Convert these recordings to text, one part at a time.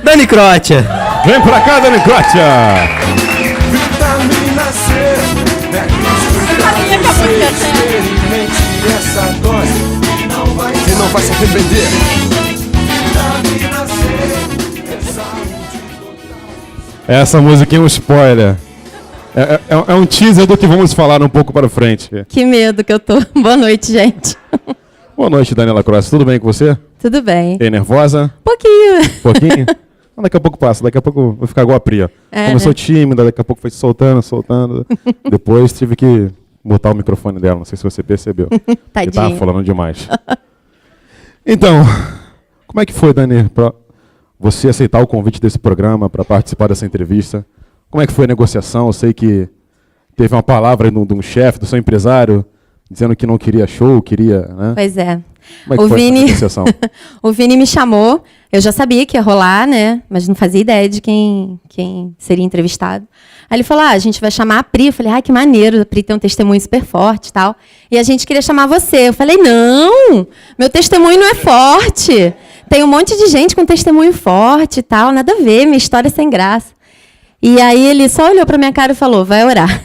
Dani Crotia. Vem pra cá, Dani Crotia. Vitamina C, experimente essa dose e não vai se arrepender. Vitamina C, é saúde total. Essa música é um spoiler. É um teaser do que vamos falar um pouco para frente. Que medo que eu tô. Boa noite, gente. Boa noite, Daniela Cross. Tudo bem com você? Tudo bem. E nervosa? Pouquinho. Pouquinho? Não, daqui a pouco passa. Daqui a pouco vou ficar igual a Pri. Começou né? tímida, daqui a pouco foi soltando. Depois tive que botar o microfone dela. Não sei se você percebeu. Tadinha. Eu tava falando demais. Então, como é que foi, Dani, pra você aceitar o convite desse programa para participar dessa entrevista? Como é que foi a negociação? Eu sei que teve uma palavra de um chefe, do seu empresário, dizendo que não queria show, queria, né? Pois é. Como é que foi essa negociação? O Vini me chamou. Eu já sabia que ia rolar, né? Mas não fazia ideia de quem seria entrevistado. Aí ele falou, a gente vai chamar a Pri. Eu falei, que maneiro, a Pri tem um testemunho super forte e tal. E a gente queria chamar você. Eu falei, não, meu testemunho não é forte. Tem um monte de gente com testemunho forte e tal, nada a ver, minha história é sem graça. E aí ele só olhou para minha cara e falou, vai orar.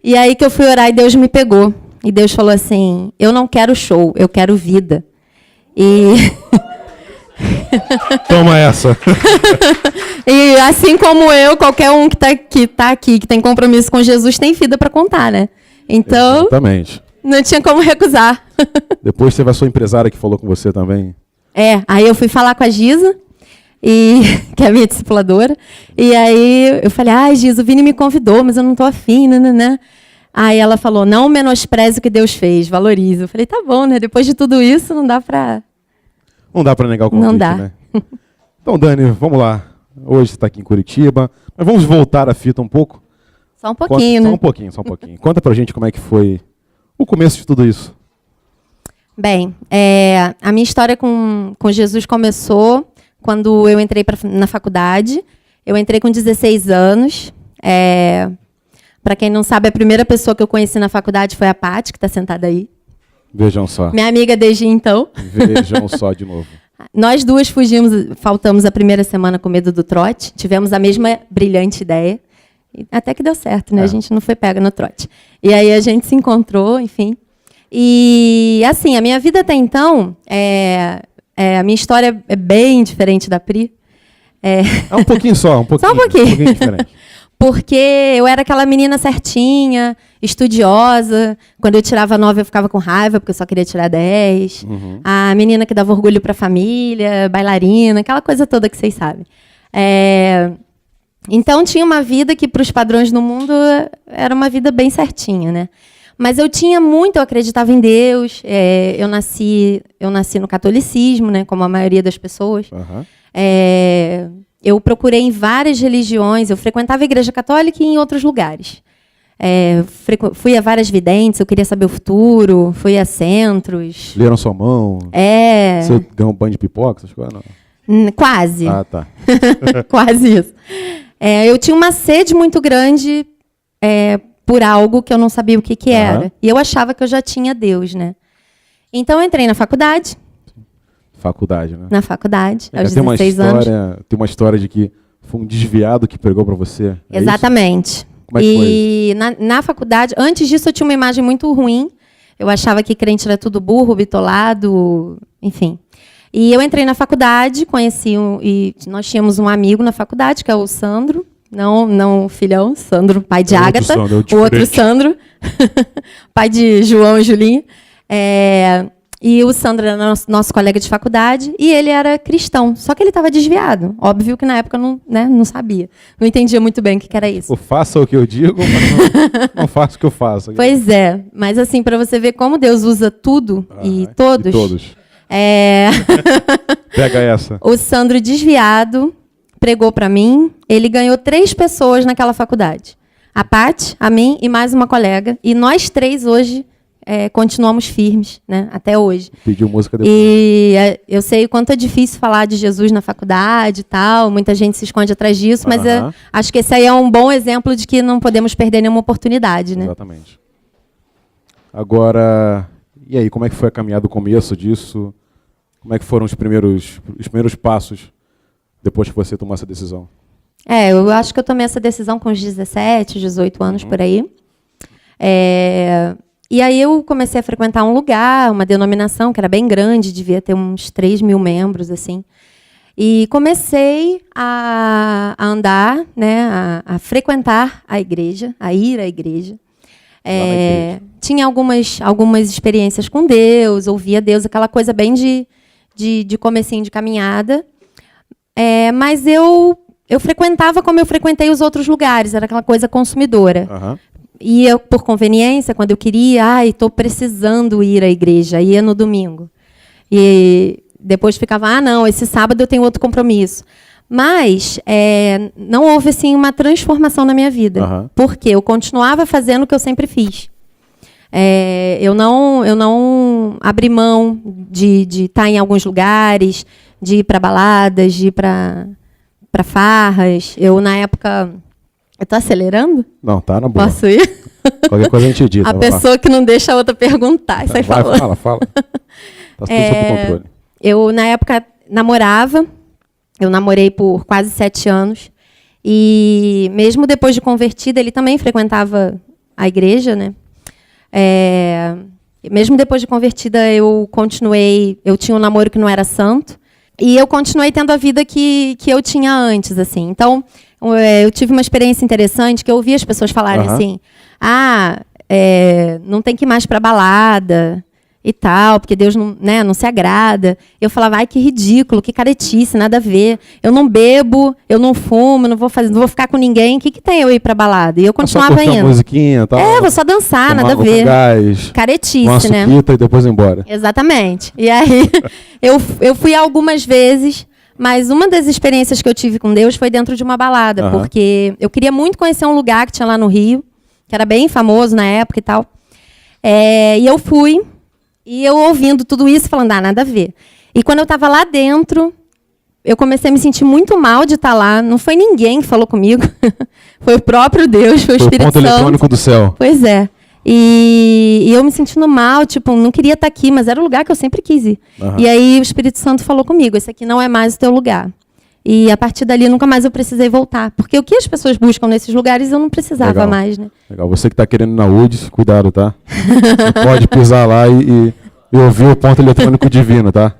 E aí que eu fui orar e Deus me pegou. E Deus falou assim, eu não quero show, eu quero vida. E... Toma essa. E assim como eu, qualquer um que tá aqui, que tem compromisso com Jesus, tem vida para contar, né? Então, exatamente. Não tinha como recusar. Depois teve a sua empresária que falou com você também. Aí eu fui falar com a Giza, que é a minha discipuladora, e aí eu falei, Giza, o Vini me convidou, mas eu não tô afim, né? Aí ela falou, não menospreze o que Deus fez, valorize. Eu falei, tá bom, né? Depois de tudo isso, não dá para negar o convite, não dá. Né? Então, Dani, vamos lá. Hoje você está aqui em Curitiba, mas vamos voltar a fita um pouco. Só um pouquinho, né? Só um pouquinho. Conta pra gente como é que foi o começo de tudo isso. Bem, a minha história com Jesus começou quando eu entrei na faculdade. Eu entrei com 16 anos. Para quem não sabe, a primeira pessoa que eu conheci na faculdade foi a Paty, que está sentada aí. Vejam só. Minha amiga desde então. Vejam só de novo. Nós duas faltamos a primeira semana com medo do trote. Tivemos a mesma brilhante ideia. Até que deu certo, né? A gente não foi pega no trote. E aí a gente se encontrou, enfim. E, assim, a minha vida até então, a minha história é bem diferente da Pri. Um pouquinho só, um pouquinho. Só um pouquinho. Diferente. Porque eu era aquela menina certinha, estudiosa. Quando eu tirava 9, eu ficava com raiva, porque eu só queria tirar 10. Uhum. A menina que dava orgulho para a família, bailarina, aquela coisa toda que vocês sabem. Então, tinha uma vida que, para os padrões do mundo, era uma vida bem certinha, né? Mas eu acreditava em Deus. Eu nasci no catolicismo, né, como a maioria das pessoas. Uhum. Eu procurei em várias religiões. Eu frequentava a igreja católica e em outros lugares. Fui a várias videntes, eu queria saber o futuro. Fui a centros. Leram sua mão? Você ganhou um banho de pipoca? Essas coisas, não? Quase. Ah, tá. Quase isso. Eu tinha uma sede muito grande por algo que eu não sabia o que era. E eu achava que eu já tinha Deus, né? Então, eu entrei na faculdade. Faculdade, né? Na faculdade, aos 16 anos. Tem uma história de que foi um desviado que pregou para você. Exatamente. Isso? Como é que foi isso? Na faculdade, antes disso, eu tinha uma imagem muito ruim. Eu achava que crente era tudo burro, bitolado, enfim. E eu entrei na faculdade, e nós tínhamos um amigo na faculdade, que é o Sandro. Não o filhão, Sandro, pai de Ágata. O outro Sandro, pai de João e Julinha. E o Sandro era nosso colega de faculdade, e ele era cristão, só que ele estava desviado. Óbvio que na época eu não sabia. Não entendia muito bem o que era isso. Faça o que eu digo, mas não faça o que eu faço. Pois é, mas assim, para você ver como Deus usa tudo e todos. E todos. Pega essa. O Sandro, desviado, pregou para mim. Ele ganhou 3 pessoas naquela faculdade. A Paty, a mim e mais uma colega. E nós 3 hoje continuamos firmes, né, até hoje. Pediu música depois. E eu sei o quanto é difícil falar de Jesus na faculdade e tal. Muita gente se esconde atrás disso, mas acho que esse aí é um bom exemplo de que não podemos perder nenhuma oportunidade, né? Exatamente. Agora, e aí, como é que foi a caminhada do começo disso? Como é que foram os primeiros passos depois que você tomou essa decisão? Eu acho que eu tomei essa decisão com uns 17, 18 anos, por aí. E aí eu comecei a frequentar um lugar, uma denominação que era bem grande, devia ter uns 3 mil membros, assim. E comecei a andar, né, a frequentar a igreja, a ir à igreja. Tinha algumas experiências com Deus, ouvia Deus, aquela coisa bem de comecinho de caminhada. Mas eu frequentava como eu frequentei os outros lugares, era aquela coisa consumidora. Aham. Ia por conveniência, quando eu queria, estou precisando ir à igreja, ia no domingo. E depois ficava, não, esse sábado eu tenho outro compromisso. Mas não houve assim, uma transformação na minha vida. Aham. Porque eu continuava fazendo o que eu sempre fiz. Eu não abri mão de estar em alguns lugares, de ir para baladas, de ir para farras. Eu, na época... Eu estou acelerando? Não, tá na boa. Posso ir? Qualquer coisa a gente edita. A pessoa que não deixa a outra perguntar. Sai falando. Fala. Tá tudo sob controle. Eu, na época, namorava. Eu namorei por quase 7 anos. E mesmo depois de convertida, ele também frequentava a igreja, né? Mesmo depois de convertida, eu tinha um namoro que não era santo. E eu continuei tendo a vida que eu tinha antes, assim. Então, eu tive uma experiência interessante que eu ouvi as pessoas falarem assim, não tem que ir mais para balada e tal, porque Deus não se agrada. Eu falava, ai, que ridículo, que caretice, nada a ver. Eu não bebo, eu não fumo, não vou ficar com ninguém. O que tem eu ir para balada? E eu continuava só indo. Uma musiquinha, tal. Vou só dançar, nada a ver. Gás, caretice, uma né? suquita e depois ir embora. Exatamente. E aí, eu fui algumas vezes, mas uma das experiências que eu tive com Deus foi dentro de uma balada, porque eu queria muito conhecer um lugar que tinha lá no Rio, que era bem famoso na época e tal. E eu fui, e eu ouvindo tudo isso, falando, nada a ver. E quando eu estava lá dentro, eu comecei a me sentir muito mal de estar lá. Não foi ninguém que falou comigo. Foi o próprio Deus, foi o Espírito Santo. Foi o ponto eletrônico do céu. Pois é. E eu me sentindo mal, não queria estar aqui, mas era o lugar que eu sempre quis ir. E aí o Espírito Santo falou comigo, esse aqui não é mais o teu lugar. E a partir dali nunca mais eu precisei voltar. Porque o que as pessoas buscam nesses lugares eu não precisava mais, né? Legal. Você que está querendo ir na UDS, cuidado, tá? Você pode pisar lá e ouvir o ponto eletrônico divino, tá?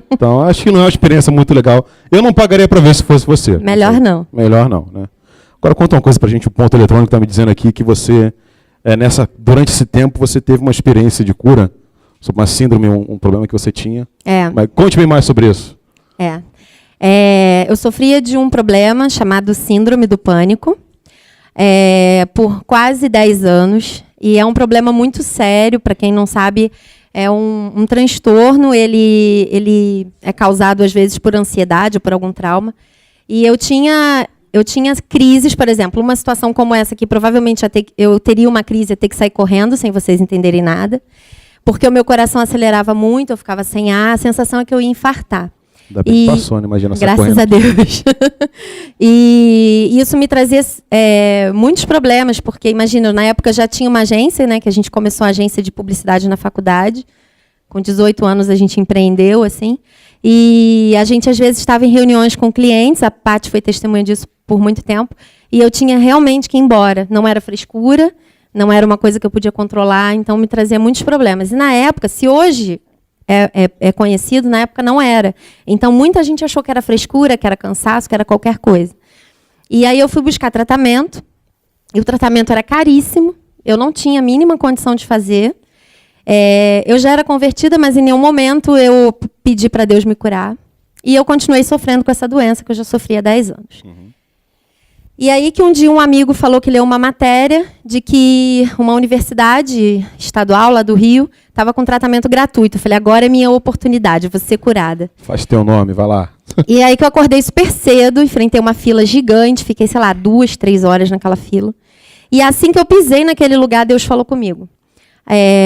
Então, acho que não é uma experiência muito legal. Eu não pagaria para ver se fosse você. Melhor não. Melhor não, né? Agora, conta uma coisa pra gente, o ponto eletrônico está me dizendo aqui que você, durante esse tempo, você teve uma experiência de cura sobre uma síndrome, um problema que você tinha. Mas conte-me mais sobre isso. Eu sofria de um problema chamado síndrome do pânico por quase 10 anos. E é um problema muito sério, para quem não sabe, é um transtorno, ele é causado às vezes por ansiedade ou por algum trauma. E eu tinha crises, por exemplo, uma situação como essa aqui, provavelmente eu teria uma crise, ia ter que sair correndo, sem vocês entenderem nada, porque o meu coração acelerava muito, eu ficava sem ar, a sensação é que eu ia infartar. Ainda bem que passou, né? Imagina sair graças correndo. a Deus. E isso me trazia muitos problemas, porque, imagina, na época já tinha uma agência, né, que a gente começou a agência de publicidade na faculdade. Com 18 anos a gente empreendeu, assim. E a gente, às vezes, estava em reuniões com clientes, a Paty foi testemunha disso por muito tempo, e eu tinha realmente que ir embora. Não era frescura, não era uma coisa que eu podia controlar, então me trazia muitos problemas. E na época, se hoje é conhecido, na época não era. Então, muita gente achou que era frescura, que era cansaço, que era qualquer coisa. E aí eu fui buscar tratamento, e o tratamento era caríssimo, eu não tinha a mínima condição de fazer. Eu já era convertida, mas em nenhum momento eu pedi para Deus me curar. E eu continuei sofrendo com essa doença, que eu já sofria há 10 anos. E aí que um dia um amigo falou que leu uma matéria de que uma universidade estadual lá do Rio estava com tratamento gratuito. Eu falei, agora é minha oportunidade, eu vou ser curada. Faz teu nome, vai lá. E aí que eu acordei super cedo, enfrentei uma fila gigante, fiquei, 2, 3 horas naquela fila. E assim que eu pisei naquele lugar, Deus falou comigo.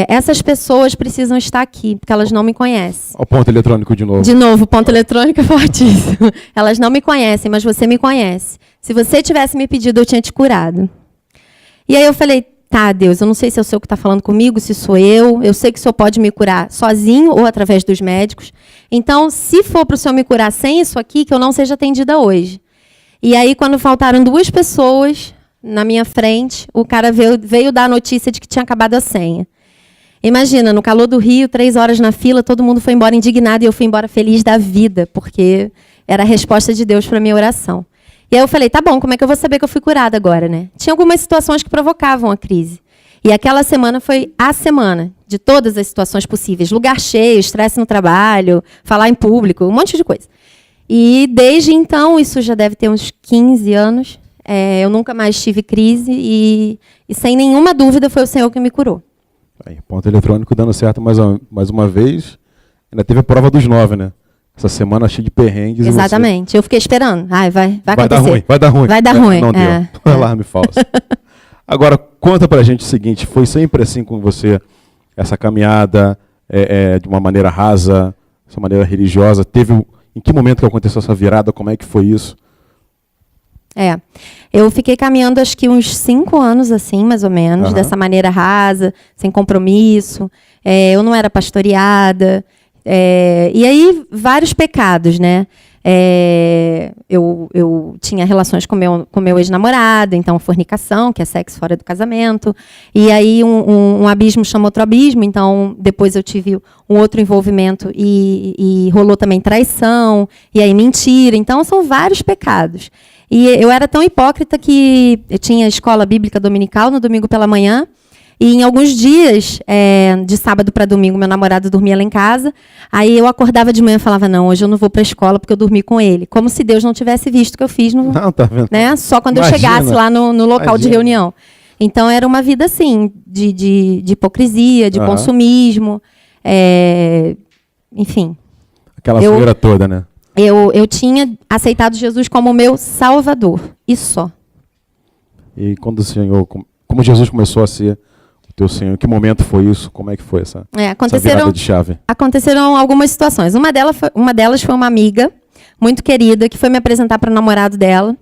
Essas pessoas precisam estar aqui, porque elas não me conhecem. O ponto eletrônico de novo. De novo, o ponto eletrônico é fortíssimo. Elas não me conhecem, mas você me conhece. Se você tivesse me pedido, eu tinha te curado. E aí eu falei, tá, Deus, eu não sei se é o Senhor que está falando comigo, se sou eu sei que o Senhor pode me curar sozinho ou através dos médicos. Então, se for para o Senhor me curar sem isso aqui, que eu não seja atendida hoje. E aí, quando faltaram 2 pessoas na minha frente, o cara veio dar a notícia de que tinha acabado a senha. Imagina, no calor do Rio, 3 horas na fila, todo mundo foi embora indignado e eu fui embora feliz da vida, porque era a resposta de Deus para a minha oração. E aí eu falei, tá bom, como é que eu vou saber que eu fui curada agora, né? Tinha algumas situações que provocavam a crise. E aquela semana foi a semana de todas as situações possíveis. Lugar cheio, estresse no trabalho, falar em público, um monte de coisa. E desde então, isso já deve ter uns 15 anos, eu nunca mais tive crise e sem nenhuma dúvida foi o Senhor que me curou. Aí, ponto eletrônico dando certo mais uma vez. Ainda teve a prova dos 9, né? Essa semana cheia de perrengues. Exatamente. Eu fiquei esperando. Ai, vai acontecer. Vai dar ruim. Vai dar ruim. Não deu. Alarme falso. Agora, conta pra gente o seguinte, foi sempre assim com você, essa caminhada de uma maneira rasa, essa maneira religiosa? Em que momento que aconteceu essa virada? Como é que foi isso? Eu fiquei caminhando acho que uns 5 anos, assim, mais ou menos, dessa maneira rasa, sem compromisso. Eu não era pastoreada. E aí, vários pecados, né? Eu tinha relações com meu ex-namorado, então fornicação, que é sexo fora do casamento. E aí um abismo chama outro abismo, então depois eu tive um outro envolvimento e rolou também traição, e aí mentira. Então são vários pecados. E eu era tão hipócrita que eu tinha escola bíblica dominical no domingo pela manhã, e em alguns dias, de sábado para domingo, meu namorado dormia lá em casa. Aí eu acordava de manhã e falava, não, hoje eu não vou para a escola porque eu dormi com ele. Como se Deus não tivesse visto o que eu fiz, não, tá vendo? Né? Só quando eu chegasse lá no local de reunião. Então era uma vida assim, de hipocrisia, de consumismo, enfim. Aquela zoeira toda, né? Eu tinha aceitado Jesus como meu Salvador, e só. E quando o Senhor, como Jesus começou a ser o teu Senhor, em que momento foi isso? Como é que foi essa virada de chave? Aconteceram algumas situações. Uma delas foi uma amiga muito querida que foi me apresentar para o namorado dela.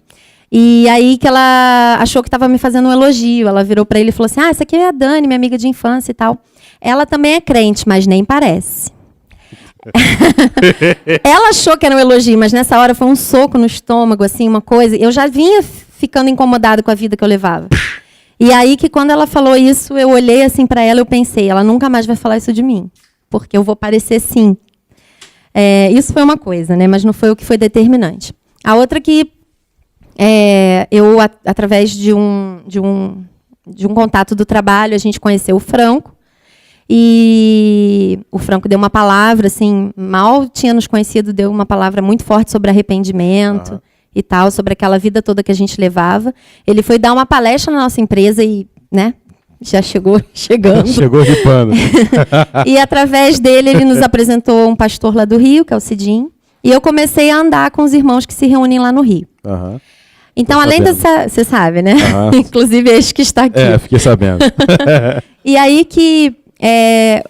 E aí que ela achou que estava me fazendo um elogio. Ela virou para ele e falou assim, essa aqui é a Dani, minha amiga de infância e tal. Ela também é crente, mas nem parece. Ela achou que era um elogio, mas nessa hora foi um soco no estômago, assim, uma coisa. Eu já vinha ficando incomodada com a vida que eu levava. E aí que quando ela falou isso, eu olhei assim para ela e eu pensei, ela nunca mais vai falar isso de mim, porque eu vou parecer sim. Isso foi uma coisa, né? Mas não foi o que foi determinante. A outra que eu, através de um contato do trabalho, a gente conheceu o Franco. E o Franco deu uma palavra, assim, mal tinha nos conhecido, deu uma palavra muito forte sobre arrependimento e tal, sobre aquela vida toda que a gente levava. Ele foi dar uma palestra na nossa empresa e, né, já chegando. Chegou ripando. E através dele, ele nos apresentou um pastor lá do Rio, que é o Cidinho, e eu comecei a andar com os irmãos que se reúnem lá no Rio. Então, além dessa... Você sabe, né? Inclusive, este que está aqui. Fiquei sabendo. E aí que...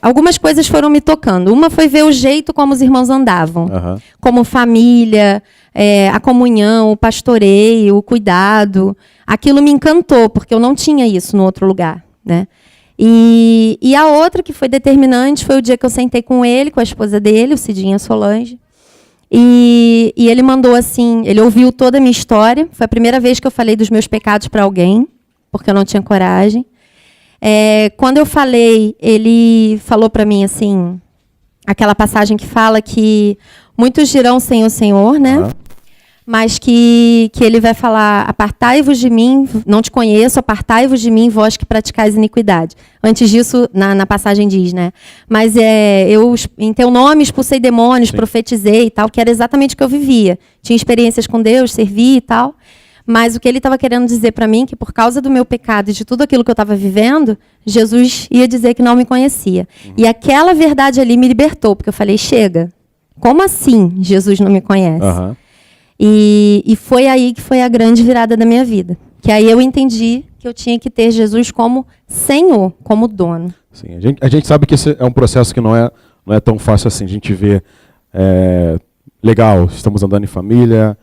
algumas coisas foram me tocando. Uma foi ver o jeito como os irmãos andavam. Como família, a comunhão, o pastoreio, o cuidado. Aquilo me encantou, porque eu não tinha isso no outro lugar, né? E a outra que foi determinante foi o dia que eu sentei com ele, com a esposa dele, o Cidinho e a Solange. E ele mandou assim, ele ouviu toda a minha história. Foi a primeira vez que eu falei dos meus pecados para alguém, porque eu não tinha coragem. Quando eu falei, ele falou para mim assim, aquela passagem que fala que muitos dirão sem o Senhor, né? Mas que ele vai falar, apartai-vos de mim, não te conheço, apartai-vos de mim, vós que praticais iniquidade. Antes disso, na passagem diz, né? Mas eu, em teu nome, expulsei demônios, profetizei e tal, que era exatamente o que eu vivia. Tinha experiências com Deus, servi e tal. Mas o que ele estava querendo dizer para mim, que por causa do meu pecado e de tudo aquilo que eu estava vivendo, Jesus ia dizer que não me conhecia. E aquela verdade ali me libertou, porque eu falei, chega, como assim Jesus não me conhece? E foi aí que foi a grande virada da minha vida. Que aí eu entendi que eu tinha que ter Jesus como Senhor, como dono. Sim, a gente sabe que esse é um processo que não é tão fácil assim. A gente vê, legal, estamos andando em família...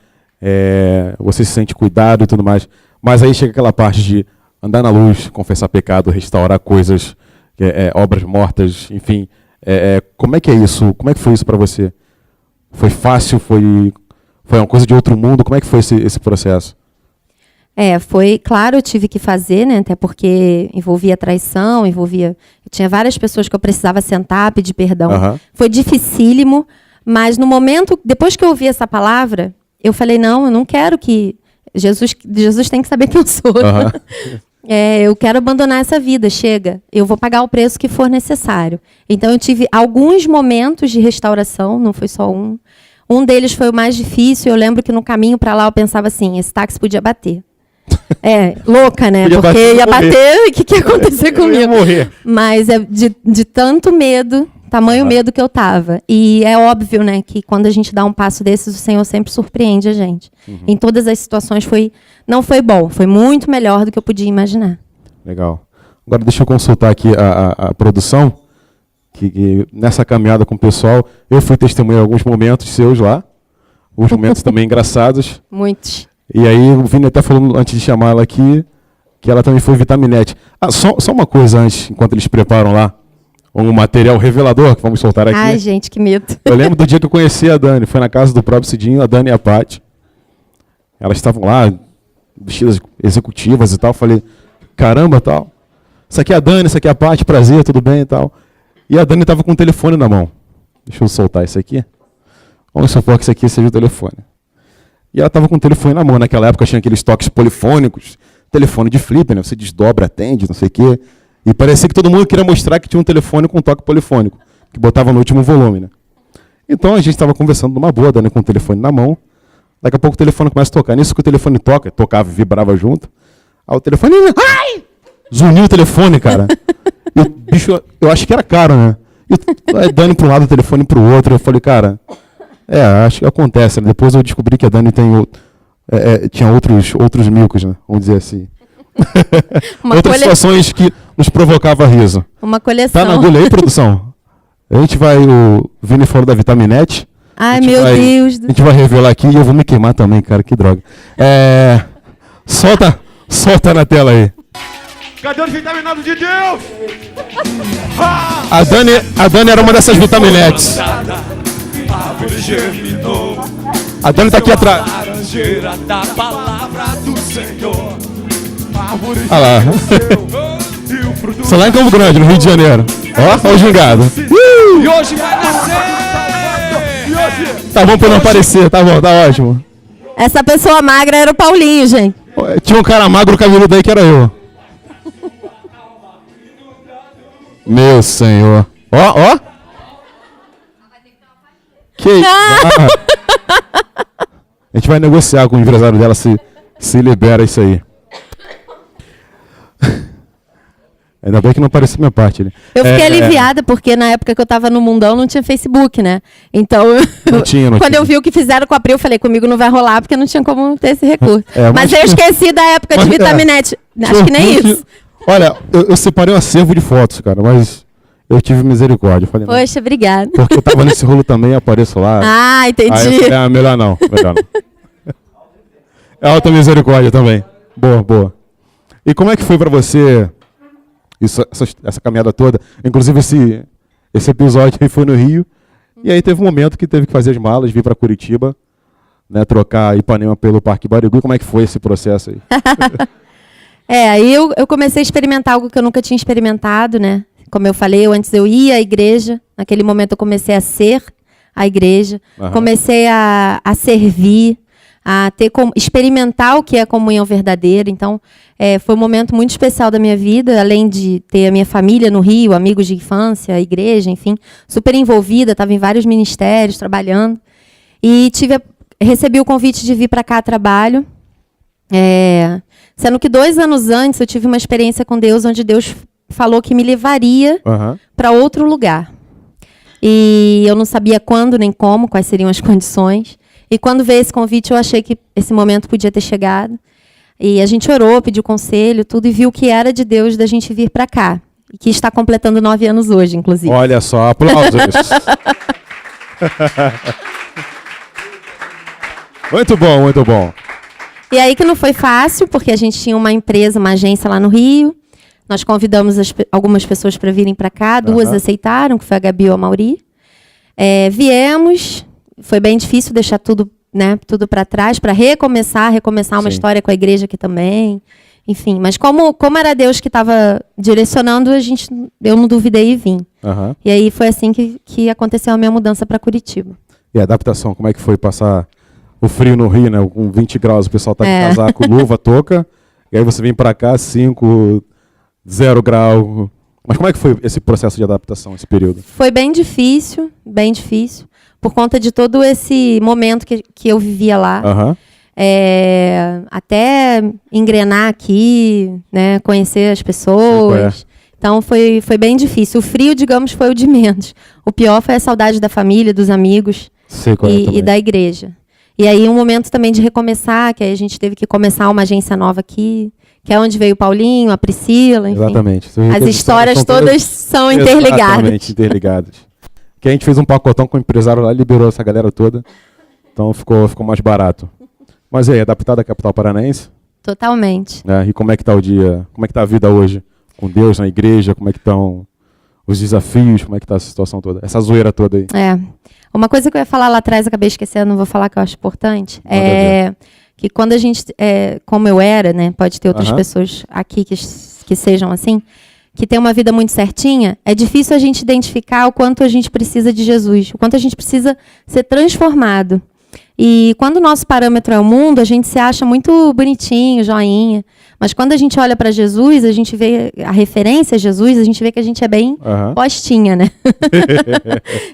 você se sente cuidado e tudo mais, mas aí chega aquela parte de andar na luz, confessar pecado, restaurar coisas, obras mortas, enfim. Como é que é isso? Como é que foi isso para você? Foi fácil? Foi uma coisa de outro mundo? Como é que foi esse processo? Foi, claro, eu tive que fazer, né? Até porque envolvia traição, eu tinha várias pessoas que eu precisava sentar, pedir perdão. Foi dificílimo, mas no momento, depois que eu ouvi essa palavra, eu falei, não, eu não quero que... Jesus tem que saber quem eu sou. Eu quero abandonar essa vida, chega. Eu vou pagar o preço que for necessário. Então, eu tive alguns momentos de restauração, não foi só um. Um deles foi o mais difícil. Eu lembro que no caminho para lá eu pensava assim, esse táxi podia bater. Louca, né? Podia porque ia bater, o que ia acontecer comigo? Eu ia morrer. Mas de tanto medo, tamanho medo que eu tava. E é óbvio, né, que quando a gente dá um passo desses, o Senhor sempre surpreende a gente. Em todas as situações não foi bom, foi muito melhor do que eu podia imaginar. Legal. Agora deixa eu consultar aqui a produção, que nessa caminhada com o pessoal, eu fui testemunhar alguns momentos seus lá, alguns momentos também engraçados. Muitos. E aí o Vini até falou, antes de chamar ela aqui, que ela também foi vitaminete. Só uma coisa antes, enquanto eles preparam lá, um material revelador que vamos soltar aqui. Ai, gente, que medo. Eu lembro do dia que eu conheci a Dani, foi na casa do próprio Cidinho, a Dani e a Paty. Elas estavam lá, vestidas executivas e tal. Falei, caramba, tal. Isso aqui é a Dani, isso aqui é a Paty, prazer, tudo bem e tal. E a Dani estava com o telefone na mão. Deixa eu soltar isso aqui. Vamos supor que isso aqui seja o telefone. E ela estava com o telefone na mão. Naquela época tinha aqueles toques polifônicos, telefone de flip, né? Você desdobra, atende, não sei o quê. E parecia que todo mundo queria mostrar que tinha um telefone com toque polifônico, que botava no último volume, né? Então a gente estava conversando numa boa, Dani com o telefone na mão. Daqui a pouco o telefone começa a tocar. Nisso que o telefone tocava e vibrava junto. Aí o telefone... Ai! Zuniu o telefone, cara. E o bicho, eu acho que era caro, né? E a Dani para um lado, o telefone para o outro. Eu falei, cara, acho que acontece, né? Depois eu descobri que a Dani tinha outros micos, né? Vamos dizer assim. Outras situações que nos provocava riso. Uma coleção. Tá na agulha aí, produção? A gente vai... O Vini falou da vitaminete. Ai, meu Deus. A gente vai revelar aqui e eu vou me queimar também, cara. Que droga. Solta na tela aí. Cadê os vitaminados de Deus? A Dani era uma dessas vitaminetes. A Dani tá aqui atrás. Olha lá. Só lá em Campo Grande, no Rio de Janeiro. Ó o gingado. E hoje vai nascer. Tá bom pra não aparecer, tá bom, tá ótimo. Essa pessoa magra era o Paulinho, gente. Tinha um cara magro cabeludo aí que era eu. Meu senhor. Ó. Que A gente vai negociar com o empresário dela se libera isso aí. Ainda bem que não apareceu minha parte. Né? Eu fiquei aliviada, porque na época que eu tava no mundão não tinha Facebook, né? Então, não tinha. Quando eu vi o que fizeram com a Pri, eu falei, comigo não vai rolar, porque não tinha como ter esse recurso. Mas eu esqueci da época de vitaminete. Acho que nem isso. Olha, eu separei um acervo de fotos, cara, mas eu tive misericórdia. Falei, poxa, obrigada. Porque eu tava nesse rolo também, apareço lá. Ah, entendi. Aí eu falei, melhor não. É alta misericórdia também. Boa. E como é que foi pra você... essa caminhada toda, inclusive esse episódio aí foi no Rio, e aí teve um momento que teve que fazer as malas, vir para Curitiba, né, trocar Ipanema pelo Parque Barigui. Como é que foi esse processo aí? Aí eu comecei a experimentar algo que eu nunca tinha experimentado, né? Como eu falei, antes eu ia à igreja, naquele momento eu comecei a ser a igreja, comecei a servir, a experimentar o que é a comunhão verdadeira. Então, foi um momento muito especial da minha vida, além de ter a minha família no Rio, amigos de infância, a igreja, enfim, super envolvida, estava em vários ministérios, trabalhando. E recebi o convite de vir para cá a trabalho, sendo que 2 anos antes eu tive uma experiência com Deus, onde Deus falou que me levaria para outro lugar. E eu não sabia quando nem como, quais seriam as condições. E quando veio esse convite, eu achei que esse momento podia ter chegado. E a gente orou, pediu conselho, tudo, e viu que era de Deus da gente vir para cá. E que está completando 9 anos hoje, inclusive. Olha só, aplausos. Muito bom. E aí que não foi fácil, porque a gente tinha uma empresa, uma agência lá no Rio. Nós convidamos algumas pessoas para virem para cá, 2 aceitaram, que foi a Gabi e a Mauri. Viemos, foi bem difícil deixar tudo, né, tudo para trás, para recomeçar uma história com a igreja aqui também. Enfim, mas como era Deus que estava direcionando, eu não duvidei e vim. E aí foi assim que aconteceu a minha mudança para Curitiba. E a adaptação, como é que foi passar o frio no Rio, né? Com 20 graus, o pessoal tá de casaco, luva, touca, e aí você vem para cá, 5, 0 grau. Mas como é que foi esse processo de adaptação, esse período? Foi bem difícil, por conta de todo esse momento que eu vivia lá. Até engrenar aqui, né, conhecer as pessoas. Então foi bem difícil. O frio, digamos, foi o de menos. O pior foi a saudade da família, dos amigos e da igreja. E aí um momento também de recomeçar, que aí a gente teve que começar uma agência nova aqui, que é onde veio o Paulinho, a Priscila, enfim. Exatamente. As histórias todas são interligadas. Exatamente, interligadas. Que a gente fez um pacotão com o empresário lá, liberou essa galera toda. Então ficou mais barato. Mas aí, adaptado à capital paranaense? Totalmente. E como é que tá o dia? Como é que tá a vida hoje? Com Deus, na igreja? Como é que estão os desafios? Como é que tá a situação toda? Essa zoeira toda aí. Uma coisa que eu ia falar lá atrás, acabei esquecendo, não vou falar, que eu acho importante, que quando a gente, como eu era, né, pode ter outras pessoas aqui que sejam assim, que tem uma vida muito certinha, é difícil a gente identificar o quanto a gente precisa de Jesus, o quanto a gente precisa ser transformado. E quando o nosso parâmetro é o mundo, a gente se acha muito bonitinho, joinha. Mas quando a gente olha para Jesus, a gente vê a referência a Jesus, a gente vê que a gente é bem postinha, né?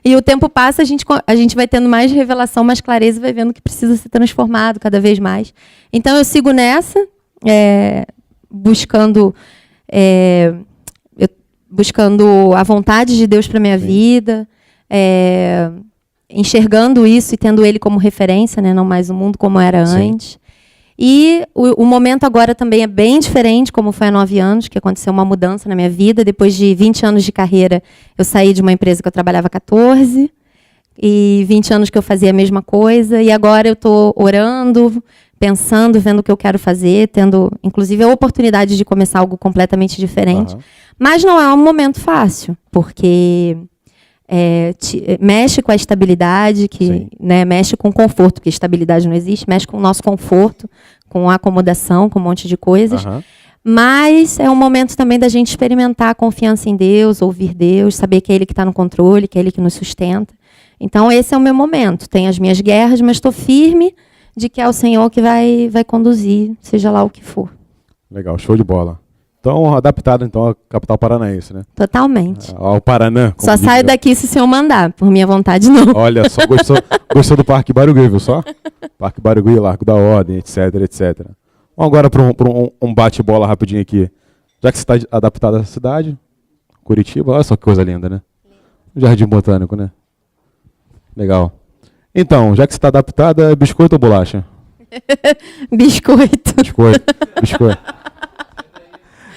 E o tempo passa, a gente vai tendo mais revelação, mais clareza, e vai vendo que precisa ser transformado cada vez mais. Então eu sigo nessa, buscando a vontade de Deus para minha vida, enxergando isso e tendo ele como referência, né, não mais o mundo como era antes. E o momento agora também é bem diferente, como foi há 9 anos, que aconteceu uma mudança na minha vida. Depois de 20 anos de carreira, eu saí de uma empresa que eu trabalhava 14, e 20 anos que eu fazia a mesma coisa, e agora eu estou orando, pensando, vendo o que eu quero fazer, tendo, inclusive, a oportunidade de começar algo completamente diferente. Mas não é um momento fácil, porque mexe com a estabilidade, né, mexe com o conforto, porque estabilidade não existe, mexe com o nosso conforto, com a acomodação, com um monte de coisas. Mas é um momento também da gente experimentar a confiança em Deus, ouvir Deus, saber que é Ele que está no controle, que é Ele que nos sustenta. Então esse é o meu momento. Tenho as minhas guerras, mas estou firme de que é o Senhor que vai conduzir, seja lá o que for. Legal, show de bola. Então, adaptado então à capital paranaense, né? Totalmente. Ao Paraná. Só saio daqui se o senhor mandar, por minha vontade não. Olha só, gostou do Parque Barugui, viu só? Parque Barugui, Largo da Ordem, etc, etc. Vamos agora para um bate-bola rapidinho aqui. Já que você está adaptado à cidade, Curitiba, olha só que coisa linda, né? Jardim Botânico, né? Legal. Então, já que você está adaptada, é biscoito ou bolacha? Biscoito. Biscoito.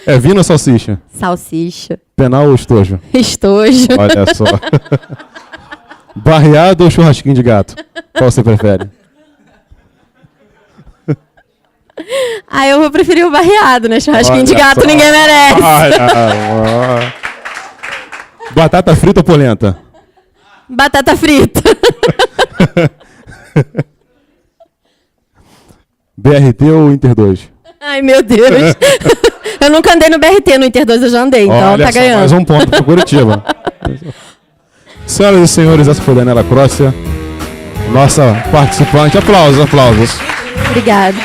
É vinho ou salsicha? Salsicha. Penal ou estojo? Estojo. Olha só. Barreado ou churrasquinho de gato? Qual você prefere? Eu vou preferir o barreado, né? Churrasquinho de gato ninguém merece. Batata frita ou polenta? Batata frita. BRT ou Inter 2? Ai, meu Deus. Eu nunca andei no BRT, no Inter 2 eu já andei, então olha tá só, ganhando. Mais um ponto para Curitiba. Senhoras e senhores, essa foi Daniela Crossia, nossa participante. Aplausos. Obrigada.